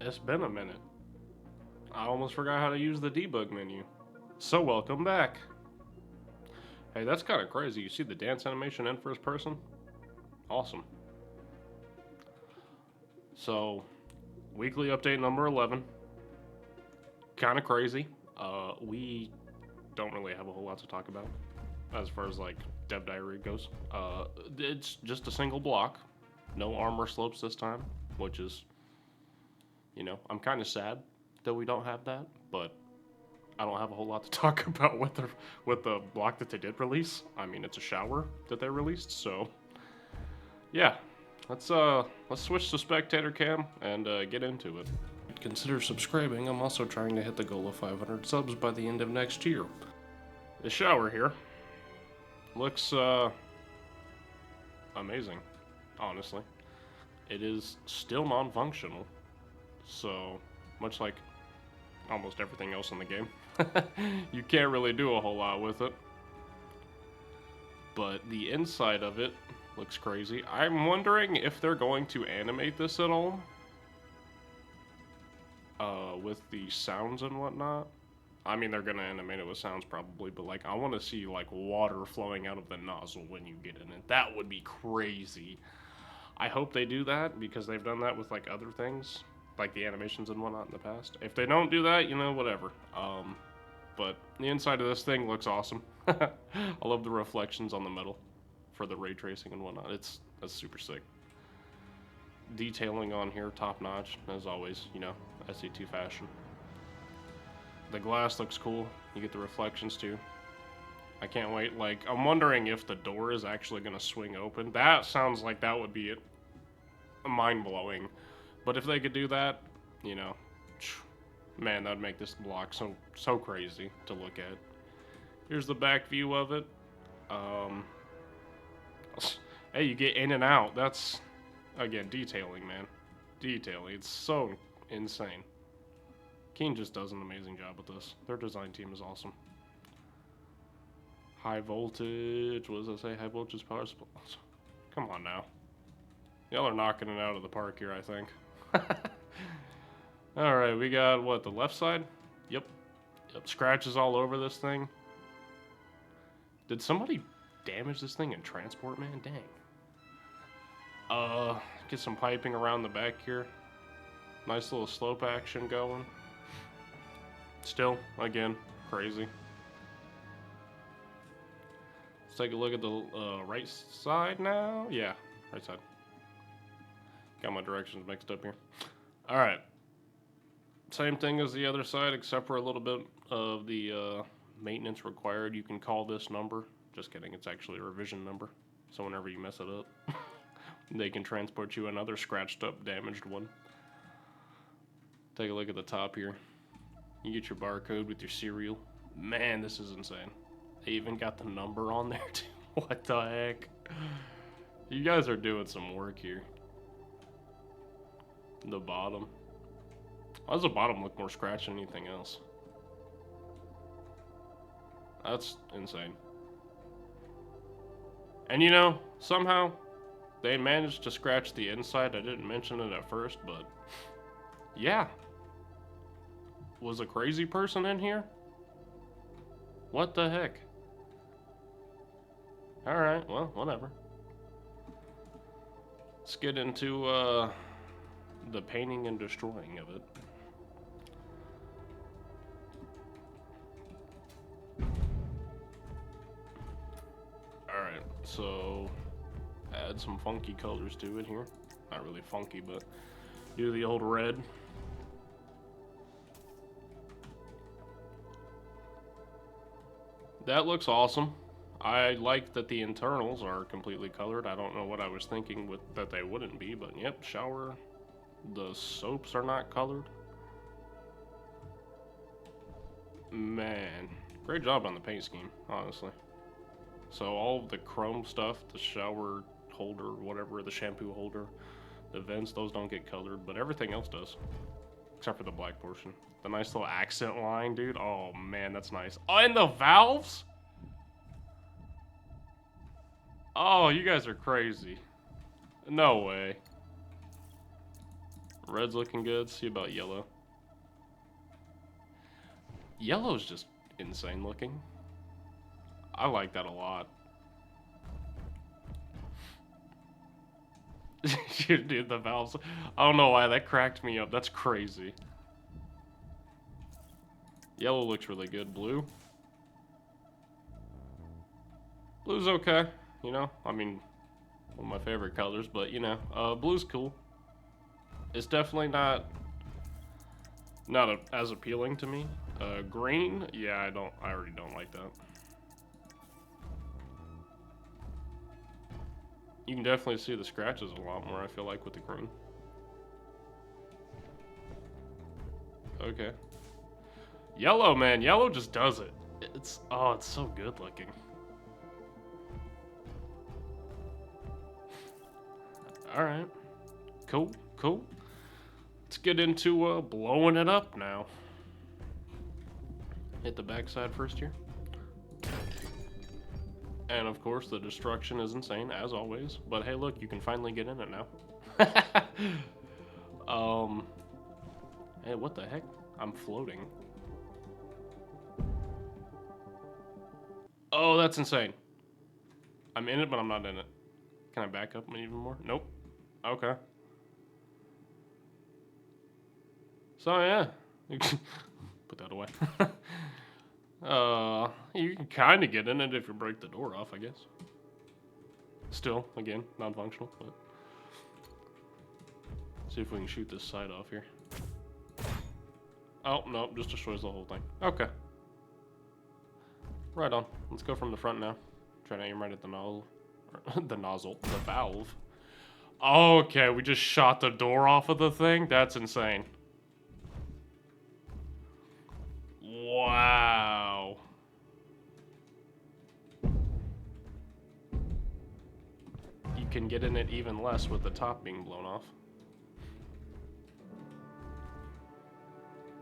It's been a minute. I almost forgot how to use the debug menu. So welcome back. Hey, that's kind of crazy. You see the dance animation in first person? Awesome. So, weekly update number 11. Kind of crazy. We don't really have a whole lot to talk about as far as like dev diary goes. It's just a single block. No armor slopes this time, which is, I'm kind of sad that we don't have that, but I don't have a whole lot to talk about with the block that they did release. I mean, it's a shower that they released, so yeah. Let's switch to spectator cam and get into it. Consider subscribing. I'm also trying to hit the goal of 500 subs by the end of next year. The shower here looks amazing, honestly. It is still non-functional, so much like almost everything else in the game. You can't really do a whole lot with it. But the inside of it looks crazy. I'm wondering if they're going to animate this at all. With the sounds and whatnot. I mean, they're gonna animate it with sounds probably, but like, I want to see like water flowing out of the nozzle when you get in it. That would be crazy. I hope they do that because they've done that with like other things, like the animations and whatnot in the past. If they don't do that, whatever. But the inside of this thing looks awesome. I love the reflections on the metal for the ray tracing and whatnot. That's super sick. Detailing on here, top notch, as always, SC2 fashion. The glass looks cool. You get the reflections too. I can't wait. Like, I'm wondering if the door is actually going to swing open. That sounds like that would be mind-blowing. But if they could do that, man, that'd make this block so crazy to look at. Here's the back view of it. Hey, you get in and out. That's, again, detailing, man. Detailing. It's so insane. Keen just does an amazing job with this. Their design team is awesome. High voltage. What does it say? High voltage power supplies. Come on now. Y'all are knocking it out of the park here, I think. Alright, we got, what, the left side? Yep. Scratches all over this thing. Did somebody damage this thing in transport, man? Dang. Get some piping around the back here. Nice little slope action going. Still, again, crazy. Let's take a look at the right side now. Yeah, right side. Got my directions mixed up here. Alright. Same thing as the other side, except for a little bit of the maintenance required. You can call this number. Just kidding, it's actually a revision number. So whenever you mess it up, they can transport you another scratched up, damaged one. Take a look at the top here. You get your barcode with your serial. Man, this is insane. They even got the number on there too. What the heck? You guys are doing some work here. The bottom. Why does the bottom look more scratched than anything else? That's insane. And somehow they managed to scratch the inside. I didn't mention it at first, but yeah. Was a crazy person in here? What the heck? Alright, well, whatever. Let's get into the painting and destroying of it. Alright, so add some funky colors to it here. Not really funky, but do the old red. That looks awesome. I like that the internals are completely colored. I don't know what I was thinking with that they wouldn't be, but yep, shower. The soaps are not colored. Man, great job on the paint scheme, honestly. So all of the chrome stuff, the shower holder, whatever, the shampoo holder, the vents, those don't get colored, but everything else does. Except for the black portion. The nice little accent line, dude. Oh, man, that's nice. Oh, and the valves? Oh, you guys are crazy. No way. Red's looking good. See about yellow. Yellow's just insane looking. I like that a lot. Dude, the valves. I don't know why that cracked me up. That's crazy. Yellow looks really good. Blue. Blue's okay. You know, I mean, one of my favorite colors, but you know, blue's cool. It's definitely not as appealing to me. Green, yeah, I already don't like that. You can definitely see the scratches a lot more, I feel like, with the green. Okay. Yellow, man, yellow just does it. It's so good looking. Alright. Cool, cool. Let's get into blowing it up now. Hit the backside first here. And of course, the destruction is insane, as always. But hey, look, you can finally get in it now. Hey, what the heck? I'm floating. Oh, that's insane. I'm in it, but I'm not in it. Can I back up even more? Nope. Okay. So yeah, put that away. You can kind of get in it if you break the door off, I guess. Still, again, non-functional, but see if we can shoot this side off here. Oh, no, just destroys the whole thing. Okay. Right on. Let's go from the front now. Try to aim right at the nozzle. The valve. Okay, we just shot the door off of the thing? That's insane. Wow. You can get in it even less with the top being blown off.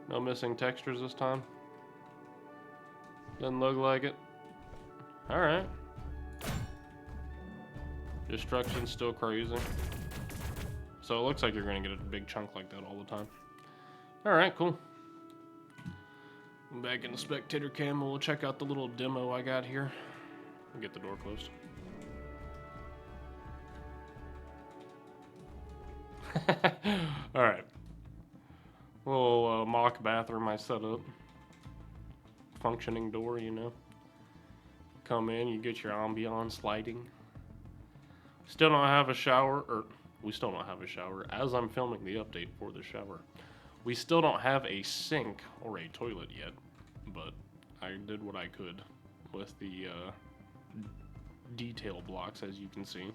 No missing textures this time. Doesn't look like it. Alright. Destruction's still crazy. So it looks like you're going to get a big chunk like that all the time. Alright, cool. I'm back in the spectator cam, and we'll check out the little demo I got here. I'll get the door closed. Alright. Little mock bathroom I set up. Functioning door, you know. Come in, you get your ambiance lighting. Still don't have a shower, or we still don't have a shower as I'm filming the update for the shower. We still don't have a sink or a toilet yet, but I did what I could with the detail blocks, as you can see.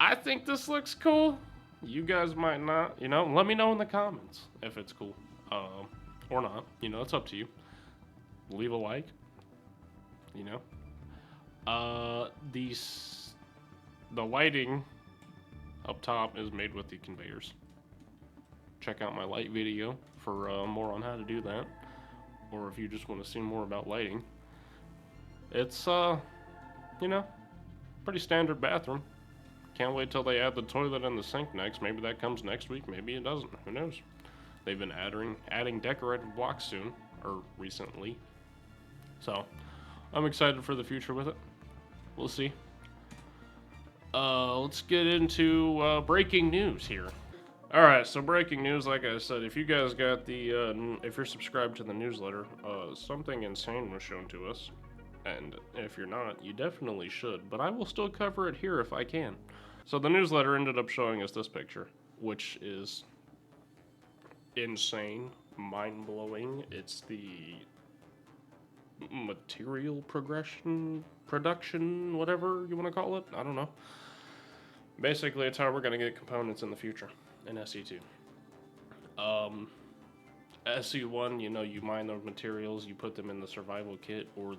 I think this looks cool. You guys might not, you know, let me know in the comments if it's cool, or not, you know, it's up to you. Leave a like, you know. The lighting up top is made with the conveyors. Check out my light video for more on how to do that, or if you just want to see more about lighting. It's, you know, pretty standard bathroom. Can't wait till they add the toilet and the sink next. Maybe that comes next week, maybe it doesn't. Who knows? They've been adding decorated blocks soon, or recently. So, I'm excited for the future with it. We'll see. Let's get into breaking news here. Alright, so breaking news, like I said, if you guys got the, if you're subscribed to the newsletter, something insane was shown to us. And if you're not, you definitely should, but I will still cover it here if I can. So the newsletter ended up showing us this picture, which is insane, mind-blowing. It's the material production, whatever you want to call it. I don't know. Basically, it's how we're going to get components in the future in SE2. SE1, you know, you mine those materials, you put them in the survival kit, or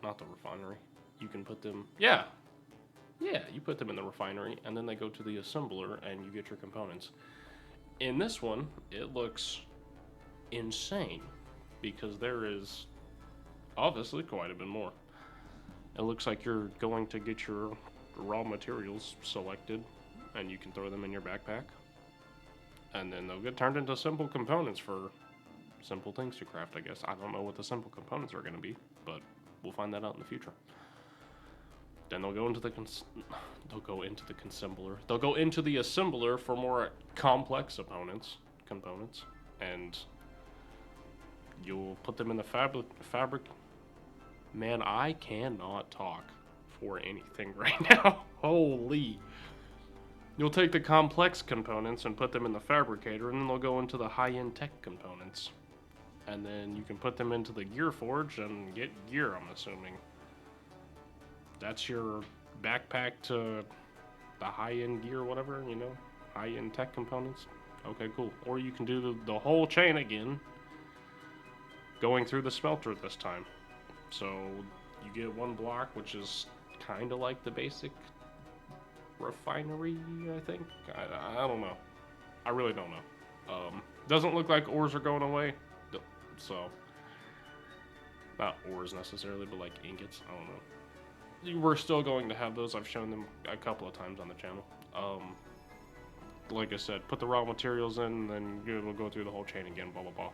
not the refinery. You can put them, yeah, you put them in the refinery, and then they go to the assembler, and you get your components. In this one, it looks insane, because there is obviously quite a bit more. It looks like you're going to get your raw materials selected, and you can throw them in your backpack. And then they'll get turned into simple components for simple things to craft, I guess. I don't know what the simple components are going to be, but we'll find that out in the future. Then they'll go into the They'll go into the assembler for more complex components, and you'll put them in the fabric. Man, I cannot talk for anything right now. Holy. You'll take the complex components and put them in the fabricator, and then they'll go into the high-end tech components. And then you can put them into the gear forge and get gear, I'm assuming. That's your backpack to the high-end gear, whatever, you know, high-end tech components. Okay, cool. Or you can do the whole chain again, going through the smelter this time. So you get one block, which is kind of like the basic refinery, I think. I don't know. I really don't know. Doesn't look like ores are going away, so not ores necessarily, but like ingots. I don't know. We're still going to have those. I've shown them a couple of times on the channel. Like I said, put the raw materials in, then it'll go through the whole chain again, blah blah blah.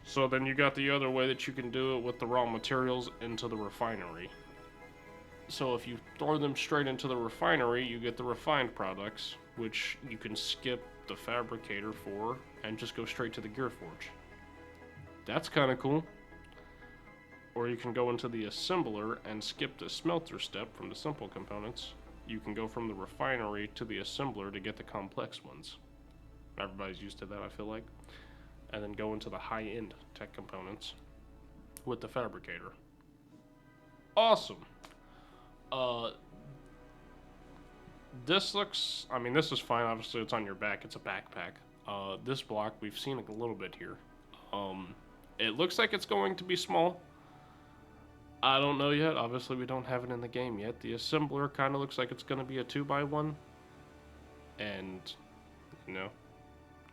So then you got the other way that you can do it with the raw materials into the refinery. So if you throw them straight into the refinery, you get the refined products, which you can skip the fabricator for and just go straight to the gear forge. That's kind of cool. Or you can go into the assembler and skip the smelter step from the simple components. You can go from the refinery to the assembler to get the complex ones. Everybody's used to that, I feel like. And then go into the high-end tech components with the fabricator. Awesome. This looks, I mean, this is fine. Obviously, it's on your back. It's a backpack. This block, we've seen it a little bit here. It looks like it's going to be small. I don't know yet. Obviously, we don't have it in the game yet. The assembler kind of looks like it's going to be a 2x1. And, you know,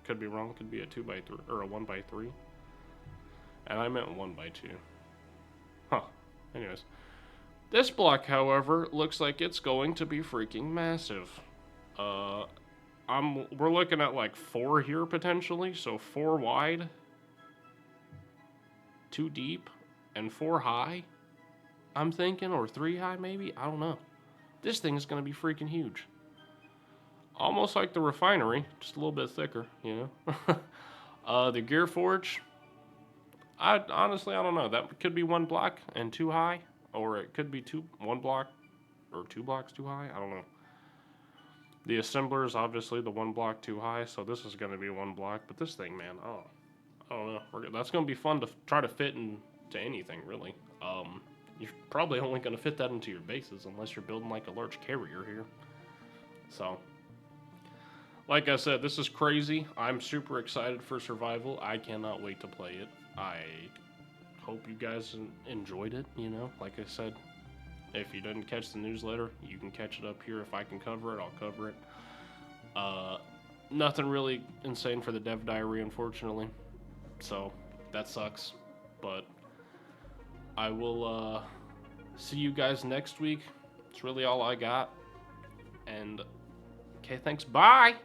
could be wrong. Could be a 2x3 or a 1x3. And I meant 1x2. Huh. Anyways. This block, however, looks like it's going to be freaking massive. We're looking at like 4 here potentially, so 4 wide, 2 deep, and 4 high. I'm thinking, or 3 high maybe. I don't know. This thing is going to be freaking huge. Almost like the refinery, just a little bit thicker, you know. The gear forge. Honestly, I don't know. That could be 1 block and 2 high. Or it could be 1 block or 2 blocks too high. I don't know. The assembler is obviously the 1 block too high, so this is going to be 1 block. But this thing, man, I don't know. That's going to be fun to try to fit into anything, really. You're probably only going to fit that into your bases unless you're building like a large carrier here. So, like I said, this is crazy. I'm super excited for Survival. I cannot wait to play it. I hope you guys enjoyed it, you know. Like I said, if you didn't catch the newsletter, you can catch it up here. If I can cover it, I'll cover it. Nothing really insane for the dev diary, unfortunately. So, that sucks. But I will see you guys next week. It's really all I got. And, okay, thanks. Bye!